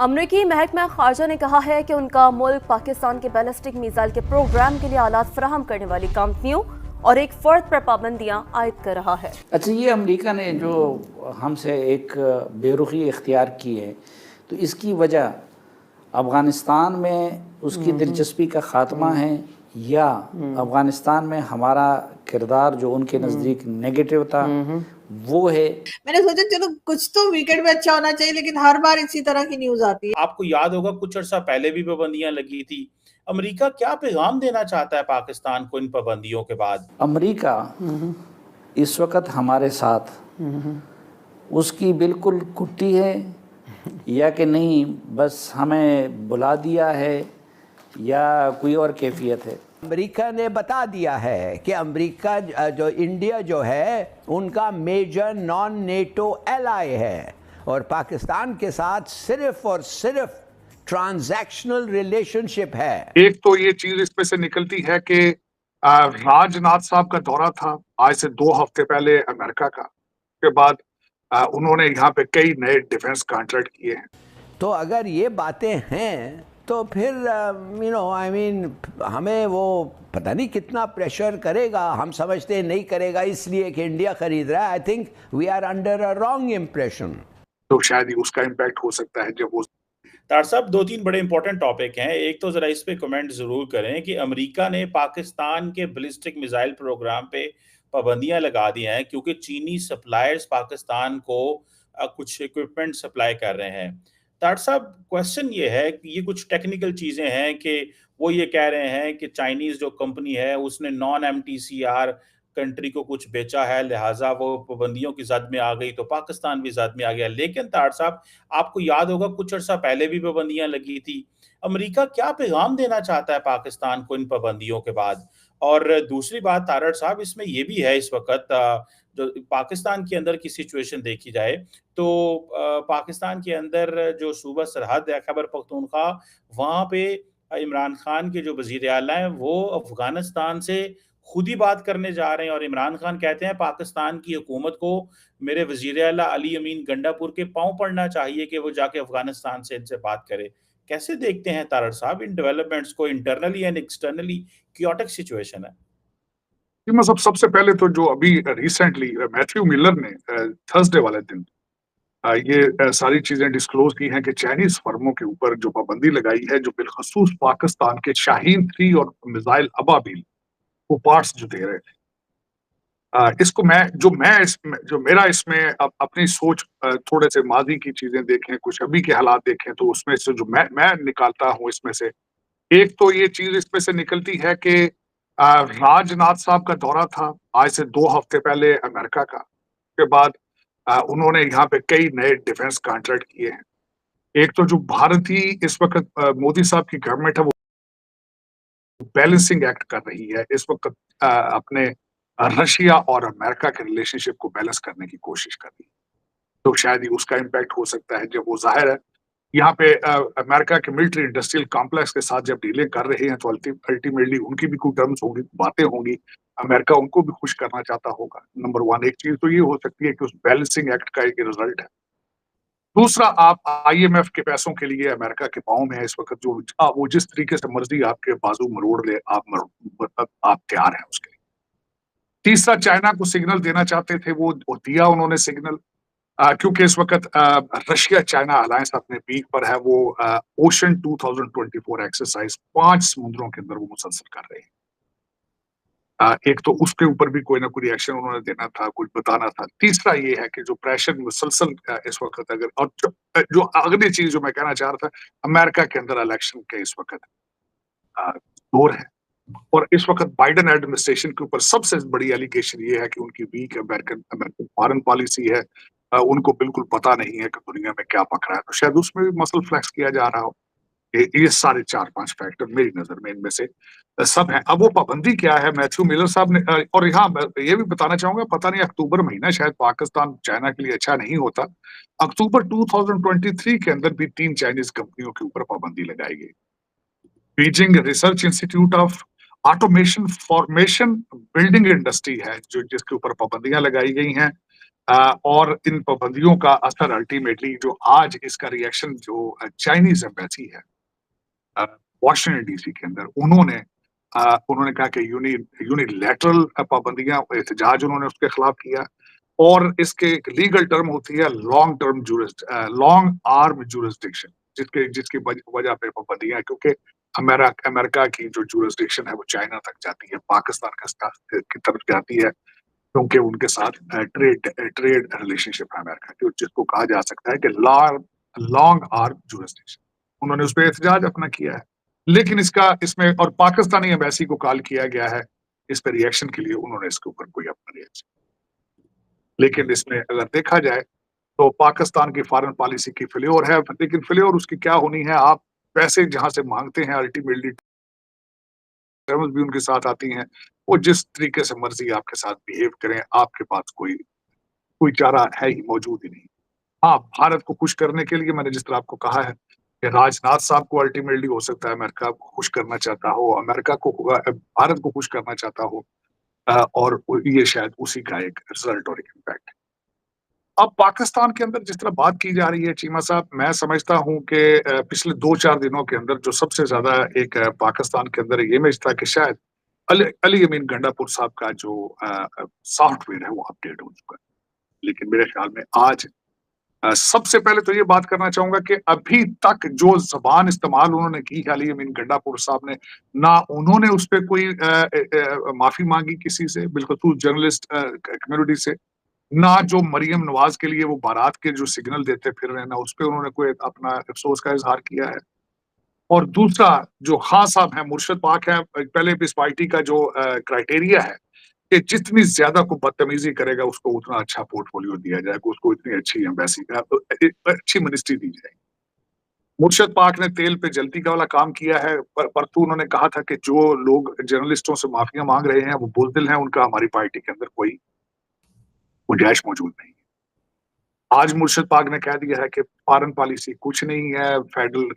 अमरीकी महकमा खारजा ने कहा है कि उनका मुल्क पाकिस्तान के बैलिस्टिक मिसाइल के प्रोग्राम के लिए आलात फराहम करने वाली कंपनियों और एक फर्द पर पाबंदियां आयद कर रहा है। अच्छा, ये अमेरिका ने जो हमसे एक बेरुखी इख्तियार की है, तो इसकी वजह अफ़गानिस्तान में उसकी दिलचस्पी का ख़ात्मा है या अफ़गानिस्तान में हमारा किरदार जो उनके नज़दीक नेगेटिव था वो है। मैंने सोचा चलो कुछ तो वीकेंड में अच्छा होना चाहिए, लेकिन हर बार इसी तरह की न्यूज आती है। आपको याद होगा कुछ अर्सा पहले भी पाबंदियां लगी थी। अमेरिका क्या पैगाम देना चाहता है पाकिस्तान को इन पाबंदियों के बाद? अमेरिका इस वक्त हमारे साथ उसकी बिल्कुल कुट्टी है या कि नहीं, बस हमें बुला दिया है या कोई और कैफियत है। अमेरिका ने बता दिया है कि अमेरिका जो इंडिया जो है उनका मेजर नॉन नेटो एलाई है और पाकिस्तान के साथ सिर्फ और सिर्फ ट्रांजैक्शनल रिलेशनशिप है। एक तो ये चीज इसमें से निकलती है कि राजनाथ साहब का दौरा था आज से 2 हफ्ते पहले अमेरिका का, के बाद उन्होंने यहाँ पे कई नए डिफेंस कॉन्ट्रैक्ट किए हैं। तो अगर ये बातें हैं तो फिर हमें वो पता नहीं कितना प्रेशर करेगा। हम समझते हैं नहीं करेगा इसलिए कि इंडिया खरीद रहा है। I think we are under a wrong impression. तो शायद ही उसका इम्पैक्ट हो सकता है जब वो। तार साहब, 2-3 बड़े इंपॉर्टेंट टॉपिक हैं। एक तो जरा इस पे कमेंट जरूर करें कि अमेरिका ने पाकिस्तान के बैलिस्टिक मिसाइल प्रोग्राम पे पाबंदियां लगा दी हैं क्योंकि चीनी सप्लायर्स पाकिस्तान को कुछ इक्विपमेंट सप्लाई कर रहे हैं। तार साहब, क्वेश्चन ये है कि ये कुछ टेक्निकल चीजें हैं कि वो ये कह रहे हैं कि चाइनीज जो कंपनी है उसने नॉन एमटीसीआर कंट्री को कुछ बेचा है, लिहाजा वो पाबंदियों की जद में आ गई, तो पाकिस्तान भी जद में आ गया। लेकिन तार साहब, आपको याद होगा कुछ अर्सा पहले भी पाबंदियां लगी थी। अमेरिका क्या पैगाम देना चाहता है पाकिस्तान को इन पाबंदियों के बाद? और दूसरी बात तारड़ साहब, इसमें यह भी है इस वक्त जो पाकिस्तान के अंदर की सिचुएशन देखी जाए तो पाकिस्तान के अंदर जो सूबा सरहद है खैबर पख्तूनख्वा, वहाँ पे इमरान खान के जो वज़ीर आला हैं वो अफगानिस्तान से खुद ही बात करने जा रहे हैं और इमरान खान कहते हैं पाकिस्तान की हुकूमत को मेरे वज़ीर आला अली अमीन गंडापुर के पाँव पड़ना चाहिए कि वो जाके अफगानिस्तान से इनसे बात करे। कैसे देखते हैं तारड़ साहब इन डेवलपमेंट्स को? Internally and externally chaotic situation है। मतलब सबसे पहले तो जो अभी रिसेंटली मैथ्यू मिलर ने थर्सडे वाले दिन ये सारी चीजें डिस्क्लोज की हैं कि चाइनीज फर्मों के ऊपर जो पाबंदी लगाई है, जो बिलखसूस पाकिस्तान के शाहीन 3 और मिसाइल अबाबिल वो पार्ट्स जो दे रहे थे, इसको जो मेरा इसमें अपनी सोच थोड़े से माजी की चीजें देखें, कुछ अभी के हालात देखें, तो उसमें से जो मैं निकालता हूँ इसमें से एक तो ये चीज इसमें से निकलती है कि राजनाथ साहब का दौरा था आज से 2 हफ्ते पहले अमेरिका का, के बाद उन्होंने यहाँ पे कई नए डिफेंस कॉन्ट्रैक्ट किए हैं। एक तो जो भारतीय इस वक्त मोदी साहब की गवर्नमेंट है वो बैलेंसिंग एक्ट कर रही है इस वक्त, अपने रशिया और अमेरिका के रिलेशनशिप को बैलेंस करने की कोशिश कर रही है। तो शायद ही उसका इम्पैक्ट हो सकता है जब वो जाहिर है यहाँ पे अमेरिका के मिलिट्री इंडस्ट्रियल कॉम्प्लेक्स के साथ जब डीलिंग कर रहे हैं तो अल्टीमेटली उनकी भी कोई टर्म्स होंगी, बातें होंगी। अमेरिका उनको भी खुश करना चाहता होगा। नंबर 1 एक चीज तो ये हो सकती है कि उस बैलेंसिंग एक्ट का एक रिजल्ट है। दूसरा, आप आईएमएफ के पैसों के लिए अमेरिका के पाँव में है इस वक्त, जो वो जिस तरीके से मर्जी आपके बाजू मरोड़ ले, आप तैयार हैं उसके लिए। तीसरा, चाइना को सिग्नल देना चाहते थे, वो दिया उन्होंने सिग्नल, क्योंकि इस वक्त रशिया चाइना अलायंस अपने पीक पर है। वो ओशन 2024 एक्सरसाइज 5 समुद्रों के अंदर वो मुसलसल कर रहे हैं। एक तो उसके ऊपर भी कोई ना कोई रिएक्शन उन्होंने देना था, कुछ बताना था। तीसरा ये है कि जो प्रेशर मुसलसल इस वक्त अगर, और जो अगली चीज जो मैं कहना चाह रहा था, अमेरिका के अंदर इलेक्शन के इस वक्त दौर है और इस वक्त बाइडेन एडमिनिस्ट्रेशन के ऊपर सबसे बड़ी एलिगेशन ये है कि उनकी वीक अमेरिकन फॉरेन पॉलिसी है। उनको बिल्कुल पता नहीं है कि दुनिया में क्या पक रहा है। तो शायद उसमें भी मसल फ्लैक्स किया जा रहा हो। ये सारे 4-5 फैक्टर मेरी नजर में इनमें से सब है। अब वो पाबंदी क्या है, मैथ्यू मिलर साहब ने, और यहाँ मैं ये भी बताना चाहूंगा, पता नहीं अक्टूबर महीना शायद पाकिस्तान चाइना के लिए अच्छा नहीं होता। अक्टूबर 2023 के अंदर भी 3 चाइनीज कंपनियों के ऊपर पाबंदी लगाई गई। Beijing research institute of automation formation building industry है जो जिसके ऊपर पाबंदियां लगाई गई हैं। और इन पाबंदियों का असर अल्टीमेटली जो आज इसका रिएक्शन जो चाइनीज एम्बेसी है वॉशिंगटन डीसी के अंदर, उन्होंने कहा कि यूनिलैटरल पाबंदियां, एहतजाज उन्होंने उसके खिलाफ किया, और इसके एक लीगल टर्म होती है लॉन्ग आर्म जुरिस्डिक्शन, जिसकी वजह पे पाबंदियां, क्योंकि अमेरिका की जो जुरिस्डिक्शन है वो चाइना तक जाती है, पाकिस्तान की तरफ जाती है, क्योंकि उनके साथ ट्रेड रिलेशनशिप है अमेरिका की, जिसको कहा जा सकता है कि लॉन्ग आर्म जुरिस्डिक्शन। उन्होंने उस पर एहतजाज अपना किया है, लेकिन इसमें और पाकिस्तानी एम्बेसी को कॉल किया गया है इस पर रिएक्शन के लिए, उन्होंने इसके ऊपर कोई अपना रिएक्शन, लेकिन इसमें अगर देखा जाए तो पाकिस्तान की फॉरेन पॉलिसी की फेल्योर है, लेकिन फेल्योर उसकी क्या होनी है, आप पैसे जहां से मांगते हैं अल्टीमेटली टर्म्स भी उनके साथ आती हैं, वो जिस तरीके से मर्जी आपके साथ बिहेव करें, आपके पास कोई चारा है ही, मौजूद ही नहीं। हाँ, भारत को खुश करने के लिए मैंने जिस तरह आपको कहा है कि राजनाथ साहब को अल्टीमेटली हो सकता है अमेरिका को खुश करना चाहता हो, अमेरिका को भारत को खुश करना चाहता हो, और ये शायद उसी का एक रिजल्ट और एक इम्पैक्ट है। अब पाकिस्तान के अंदर जिस तरह बात की जा रही है चीमा साहब, मैं समझता हूं कि पिछले 2-4 दिनों के अंदर जो सबसे ज्यादा एक पाकिस्तान के अंदर ये इमेज था कि शायद अली अमीन गंडापुर साहब का जो सॉफ्टवेयर है वो अपडेट हो चुका है, लेकिन मेरे ख्याल में आज सबसे पहले तो ये बात करना चाहूंगा कि अभी तक जो जबान इस्तेमाल उन्होंने की है अली अमीन गंडापुर साहब ने, ना उन्होंने उस पर कोई माफी मांगी किसी से, बिल्कुल जर्नलिस्ट कम्युनिटी से, ना जो मरियम नवाज के लिए वो बारात के जो सिग्नल देते फिर रहे, ना उस पर उन्होंने कोई अपना अफसोस का इजहार किया है। और दूसरा जो खान साहब है, मुर्शद पाक है, पहले इस पार्टी का जो क्राइटेरिया है कि जितनी ज्यादा को बदतमीजी करेगा उसको उतना अच्छा पोर्टफोलियो दिया जाएगा, उसको इतनी अच्छी एम्बेसी का अच्छी मिनिस्ट्री दी जाएगी। मुर्शद पाक ने तेल पे जल्दी का वाला काम किया है, परंतु उन्होंने कहा था कि जो लोग जर्नलिस्टों से माफिया मांग रहे हैं वो बुज़दिल हैं, उनका हमारी पार्टी के अंदर कोई गुंजाइश मौजूद नहीं है। आज मुर्शद पाक ने कह दिया है कि फॉरेन पॉलिसी कुछ नहीं है, फेडरल